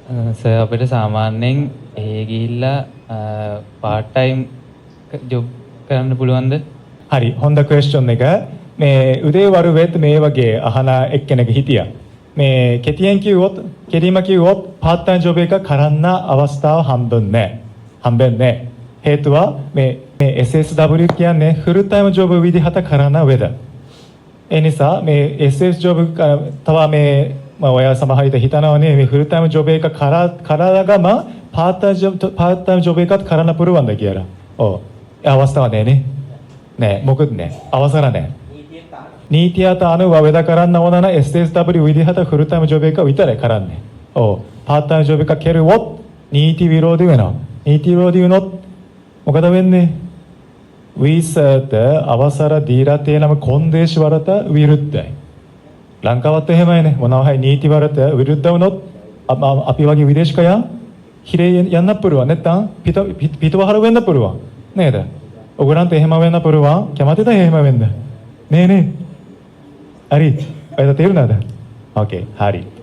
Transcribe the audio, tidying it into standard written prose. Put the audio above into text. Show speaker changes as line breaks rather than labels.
සර් අපිට සාමාන්‍යයෙන් ඒ ගිහිල්ලා part time job කරන්න පුළුවන්ද?
හරි හොඳ ක්වෙස්චන් එක. මේ උදේවරු වෙත් මේ වගේ අහන එක්කෙනෙක් හිටියා. මේ කෙටියෙන් කිව්වොත් කෙලිම කිව්වොත් part time job එක කරන්න අවස්ථාව හම්බෙන්නේ නැහැ. හේතුව මේ SSW කියන්නේ full time job විදිහට කරන වෙද. ඒ නිසා මේ SS job තව මේ ඔයා සමහර විට හිතනවනේ මේ full time job එක කරලා ගම part time job එකත් කරන්න පුළුවන්ද කියලා. ඔව්. ඒ අවස්ථාවක් නැහැ නෑ මොකද නෑ අවසර නෑ. නීතියට අනුව වේද කරන්න ඕන නම් SSW විදිහට full time job එක විතරයි කරන්නේ. ඔව්. part time job එක කෙරුවොත් නීති විරෝධී වෙනවා. නීති විරෝධී වුණොත් මොකද වෙන්නේ? විසට අවසර දීලා තියෙනම කොන්දේශ වලට විරුද්ධයි. ලංකාවත් එහෙමයිනේ. මොනවා හරි නීති වලට විරුද්ධ වුණොත් අපි වගේ විදේශිකයා හිරේ යන්න පුළුවන්. නැත්නම් පිටවහර වෙන්න පුළුවන්. නේද? ඔයගොල්ලන්ට එහෙම වෙන්න පුළුවන්. කැමතිද එහෙම වෙන්න? නේ. හරි. ඔයද තේරුණාද? ඕකේ. හරි.